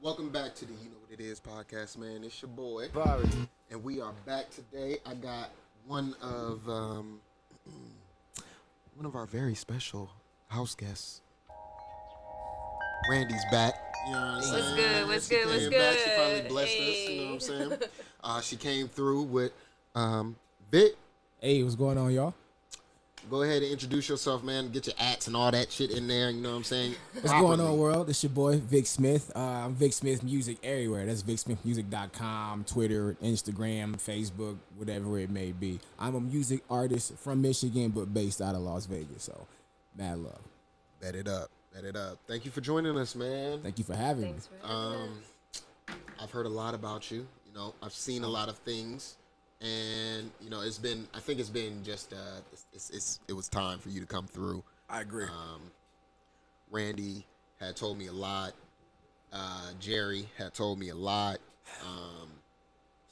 Welcome back to the You Know What It Is podcast, man. It's your boy, Vari. and we are back today. I got one of our very special house guests. Randy's back. You know what I'm saying? What's good? What's She good? What's came good? back. She finally blessed us. You know what I'm saying? She came through with Vic. Hey, what's going on, y'all? Go ahead and introduce yourself, man. Get your ats and all that shit in there. You know what I'm saying? What's going on, world? It's your boy, VicSmith. I'm VicSmith Music everywhere. That's VicSmithMusic.com, Twitter, Instagram, Facebook, whatever it may be. I'm a music artist from Michigan, but based out of Las Vegas. So, mad love. Bet it up. Bet it up. Thank you for joining us, man. Thank you for having me. Thanks for having us. I've heard a lot about you. You know, I've seen a lot of things, and you know, it's been. I think it's been just. It was time for you to come through. I agree. Randy had told me a lot. Jerry had told me a lot.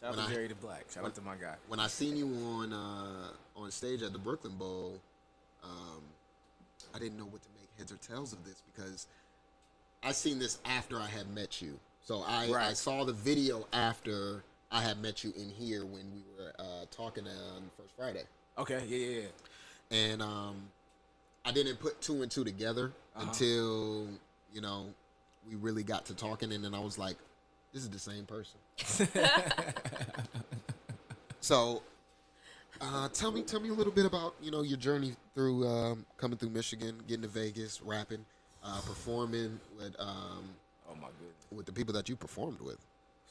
Shout out to Jerry the Black. Shout out to my guy. When I seen you on stage at the Brooklyn Bowl, I didn't know what to make heads or tails of this because I seen this after I had met you. So I saw the video after I had met you in here when we were talking on First Friday. Okay, yeah. And I didn't put two and two together until, you know, we really got to talking, and then I was like, this is the same person. So tell me a little bit about, you know, your journey through coming through Michigan, getting to Vegas, rapping, performing with Oh, my goodness. with the people that you performed with.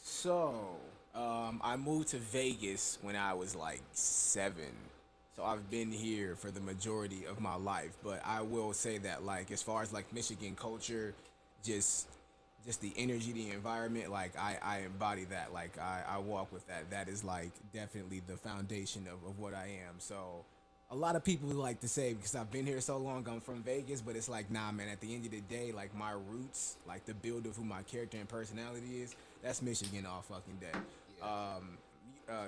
So, I moved to Vegas when I was like 7. So I've been here for the majority of my life. But I will say that, like, as far as like Michigan culture, just the energy, the environment, like I embody that. Like I walk with that. That is like definitely the foundation of what I am. So a lot of people like to say, because I've been here so long, I'm from Vegas, but it's like, nah, man, at the end of the day, like my roots, like the build of who my character and personality is, that's Michigan all fucking day. Yeah.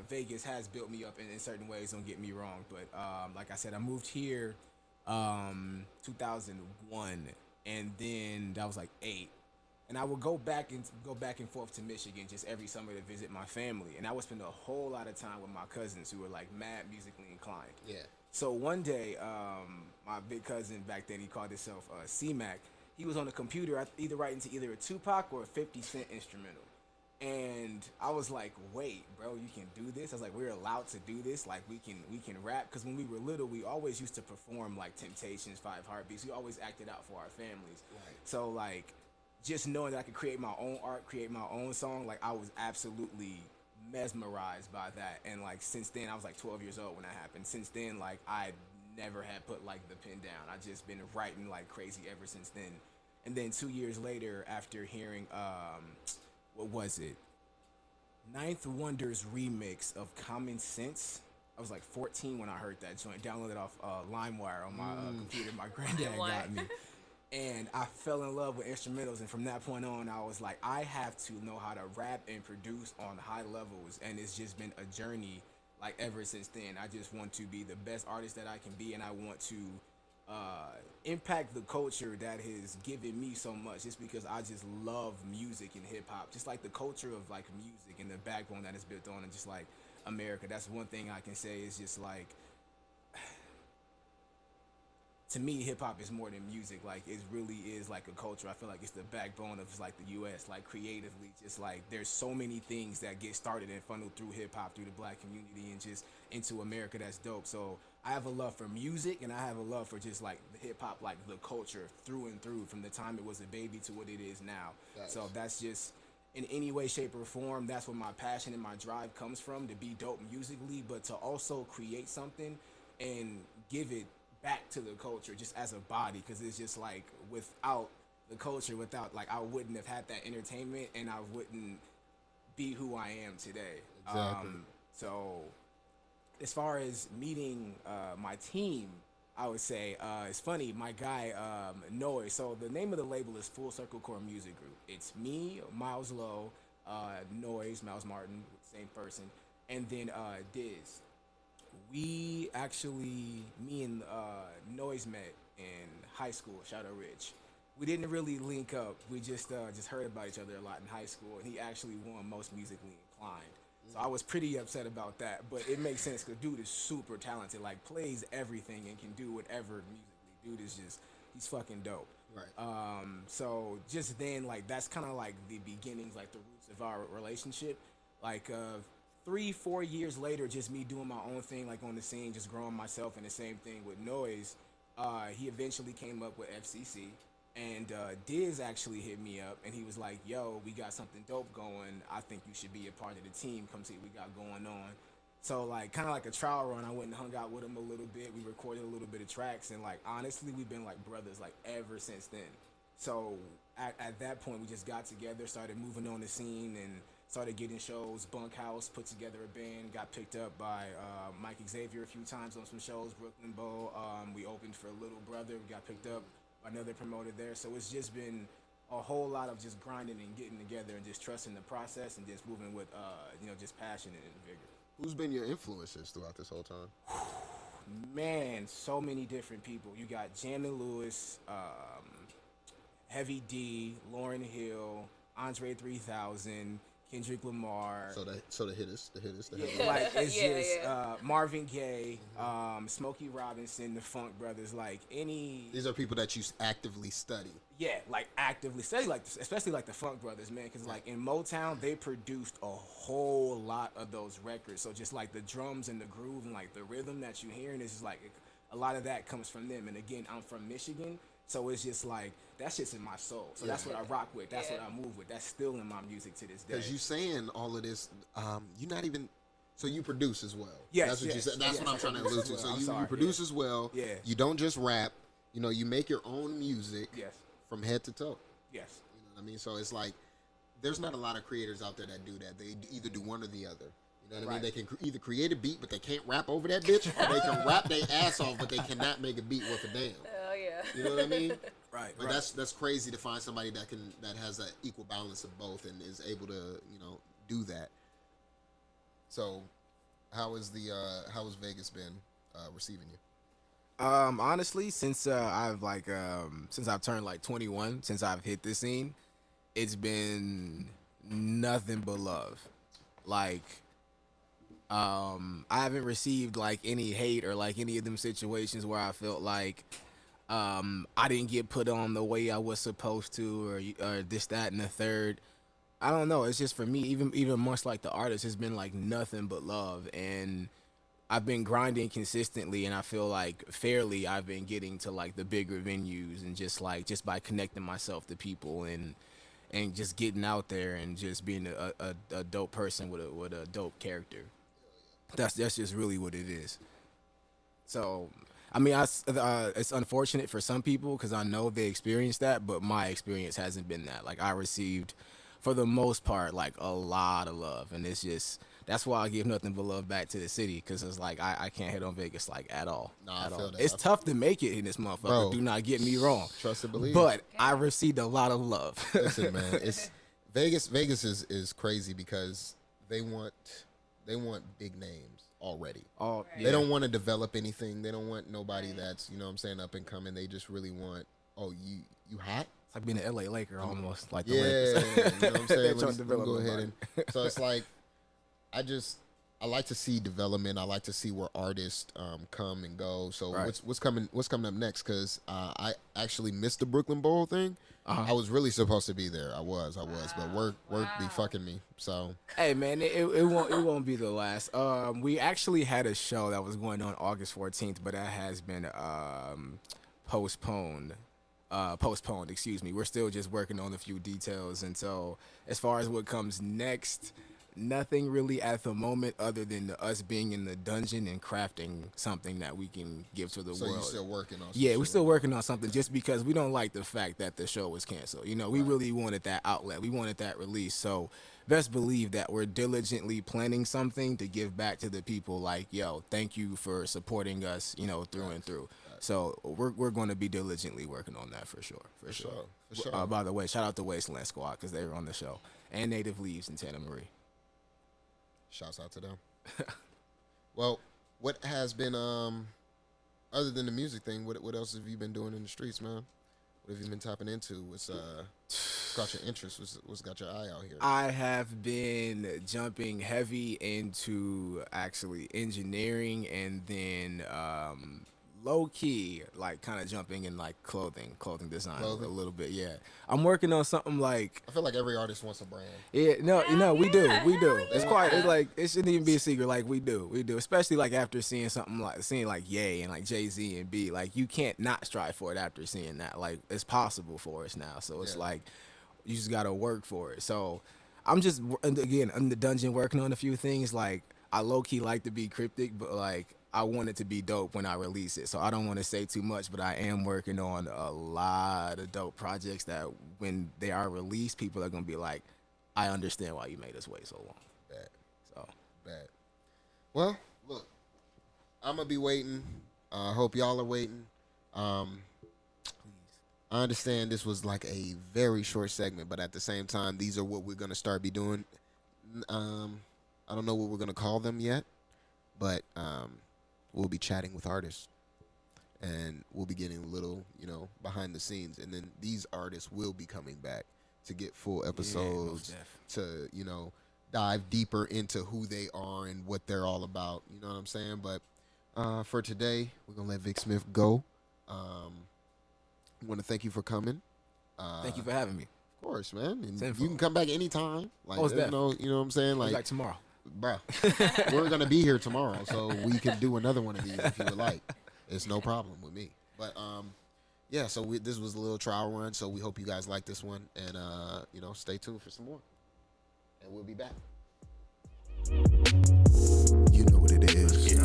Vegas has built me up in certain ways, don't get me wrong, but like I said, I moved here 2001, and then that was like 8. And I would go back and forth to Michigan just every summer to visit my family, and I would spend a whole lot of time with my cousins who were like mad musically inclined. Yeah. So one day, my big cousin back then, he called himself C-Mac. He was on the computer, either writing to either a Tupac or a 50 Cent instrumental. And I was like, wait, bro, you can do this? I was like, we're allowed to do this? Like, we can rap? Because when we were little, we always used to perform, like, Temptations, 5 Heartbeats. We always acted out for our families. Right. So, like, just knowing that I could create my own art, create my own song, like, I was absolutely mesmerized by that. And, like, since then, I was, like, 12 years old when that happened. Since then, like, I never had put, like, the pen down. I just been writing like crazy ever since then. And then 2 years later, after hearing, what was it? Ninth Wonder's remix of Common Sense. I was like 14 when I heard that joint. Downloaded off LimeWire on my computer. My granddad got me. And I fell in love with instrumentals. And from that point on, I was like, I have to know how to rap and produce on high levels. And it's just been a journey, like, ever since then. I just want to be the best artist that I can be. And I want to impact the culture that has given me so much, just because I just love music and hip-hop, just like the culture of like music and the backbone that is built on, and just like America. That's one thing I can say is just like, to me, hip-hop is more than music. Like, it really is like a culture. I feel like it's the backbone of like the U.S. Like, creatively, just like there's so many things that get started and funneled through hip-hop, through the black community, and just into America. That's dope. So I have a love for music, and I have a love for just like the hip-hop, like the culture through and through, from the time it was a baby to what it is now. Nice. So that's just, in any way, shape, or form, that's where my passion and my drive comes from, to be dope musically, but to also create something and give it back to the culture just as a body, because it's just like, without the culture, without, like, I wouldn't have had that entertainment, and I wouldn't be who I am today. Exactly. So as far as meeting my team, I would say it's funny, my guy Noise. So the name of the label is Full Circle Core Music Group. It's me, Miles Lowe, Noise, Miles Martin, same person, and then Diz. We actually, me and Noise met in high school, Shadow Ridge. We didn't really link up. We just heard about each other a lot in high school, and he actually won most musically inclined. So I was pretty upset about that, but it makes sense because dude is super talented. Like plays everything and can do whatever musically. Dude is just he's fucking dope. Right. So just then, like that's kind of like the beginnings, like the roots of our relationship. Like 3-4 years later, just me doing my own thing, like on the scene, just growing myself, and the same thing with Noise. He eventually came up with FCC, and Diz actually hit me up, and he was like, "Yo, we got something dope going. I think you should be a part of the team. Come see what we got going on." So like kind of like a trial run, I went and hung out with him a little bit. We recorded a little bit of tracks, and like honestly, we've been like brothers like ever since then. So at that point, we just got together, started moving on the scene, and started getting shows. Bunkhouse put together a band, got picked up by Mike Xavier a few times on some shows. Brooklyn Bowl. We opened for Little Brother. We got picked up by another promoter there. So it's just been a whole lot of just grinding and getting together and just trusting the process and just moving with just passion and vigor. Who's been your influences throughout this whole time? Man, so many different people. You got Jammin' Lewis, Heavy D, Lauryn Hill, Andre 3000, Kendrick Lamar. So the hitters. Like it's Marvin Gaye, Smokey Robinson, the Funk Brothers, like any. These are people that you actively study. Yeah, like actively study, like especially like the Funk Brothers, man, because like in Motown they produced a whole lot of those records. So just like the drums and the groove and like the rhythm that you hearing is just like a lot of that comes from them. And again, I'm from Michigan. So it's just like that shit's in my soul. So that's what I rock with. That's what I move with. That's still in my music to this day. Because you saying all of this, you're not even. So you produce as well. Yes, that's what you said. That's what I'm trying to allude to. So you produce as well. Yeah. You don't just rap. You know, you make your own music. Yes. From head to toe. Yes. You know what I mean? So it's like there's not a lot of creators out there that do that. They either do one or the other. You know what I mean? They can either create a beat, but they can't rap over that bitch, or they can rap their ass off, but they cannot make a beat worth a damn. Oh yeah. You know what I mean? Right. But that's crazy to find somebody that has an equal balance of both and is able to do that. So, how is Vegas been receiving you? Honestly, since I've turned like 21, since I've hit the scene, it's been nothing but love. Like, I haven't received like any hate or like any of them situations where I felt like I didn't get put on the way I was supposed to, or this, that, and the third. I don't know. It's just for me, even much like the artist, it's been like nothing but love, and I've been grinding consistently, and I feel like fairly I've been getting to like the bigger venues, and just by connecting myself to people and just getting out there and just being a dope person with a dope character. That's just really what it is. So, I mean, it's unfortunate for some people because I know they experienced that, but my experience hasn't been that. Like I received, for the most part, like a lot of love, and it's just. That's why I give nothing but love back to the city, because it's like I can't hit on Vegas like at all. I feel that. It's tough to make it in this motherfucker. Bro, do not get me wrong. Trust and believe. But I received a lot of love. Listen, man, it's Vegas. Vegas is crazy because they want big names already. They don't want to develop anything. They don't want nobody that's up and coming. They just really want you hot. It's like being an LA Laker almost, like the Lakers. You know what I'm saying? Let's go ahead and so it's like. I like to see development. I like to see where artists come and go. So what's coming up next? Because I actually missed the Brooklyn Bowl thing. I was really supposed to be there. I was, but work be fucking me. So hey man, it won't be the last. We actually had a show that was going on August 14th, but that has been postponed. Excuse me. We're still just working on a few details, and so as far as what comes next. Nothing really at the moment other than us being in the dungeon and crafting something that we can give to the world. So you're still working on something? Yeah, we're still working on something just because we don't like the fact that the show was canceled. We really wanted that outlet. We wanted that release. So best believe that we're diligently planning something to give back to the people like, yo, thank you for supporting us, through and through. So we're going to be diligently working on that for sure. For sure. By the way, shout out to Wasteland Squad because they were on the show. And Native Leaves in Santa Marie. Shouts out to them. Well, what has been other than the music thing? What else have you been doing in the streets, man? What have you been tapping into? What's got your interest? What's got your eye out here? I have been jumping heavy into actually engineering, and then low key like kind of jumping in like clothing design a little bit. Yeah, I'm working on something like. I feel like every artist wants a brand. Yeah, no, we do. It's quite. It's like it shouldn't even be a secret. Like we do. Especially like after seeing something like Ye and like Jay-Z and B. Like you can't not strive for it after seeing that. Like it's possible for us now. So it's like you just gotta work for it. So I'm just again in the dungeon working on a few things. Like I low key like to be cryptic, but like I want it to be dope when I release it. So I don't want to say too much, but I am working on a lot of dope projects that when they are released, people are gonna be like, I understand why you made us wait so long. Bad. So Bad. Well, look, I'm gonna be waiting. I hope y'all are waiting. I understand this was like a very short segment, but at the same time, these are what we're gonna start be doing. I don't know what we're gonna call them yet, but we'll be chatting with artists, and we'll be getting a little, behind the scenes, and then these artists will be coming back to get full episodes, to dive deeper into who they are and what they're all about. You know what I'm saying? But for today, we're gonna let VicSmith go. I want to thank you for coming. thank you for having me. Of course, man. And you can come back anytime. Like, Most you know what I'm saying? Like tomorrow. Bro, we're gonna be here tomorrow, so we can do another one of these if you would like. It's no problem with me. But yeah. So this was a little trial run. So we hope you guys like this one, and stay tuned for some more. And we'll be back. You know what it is. Yeah.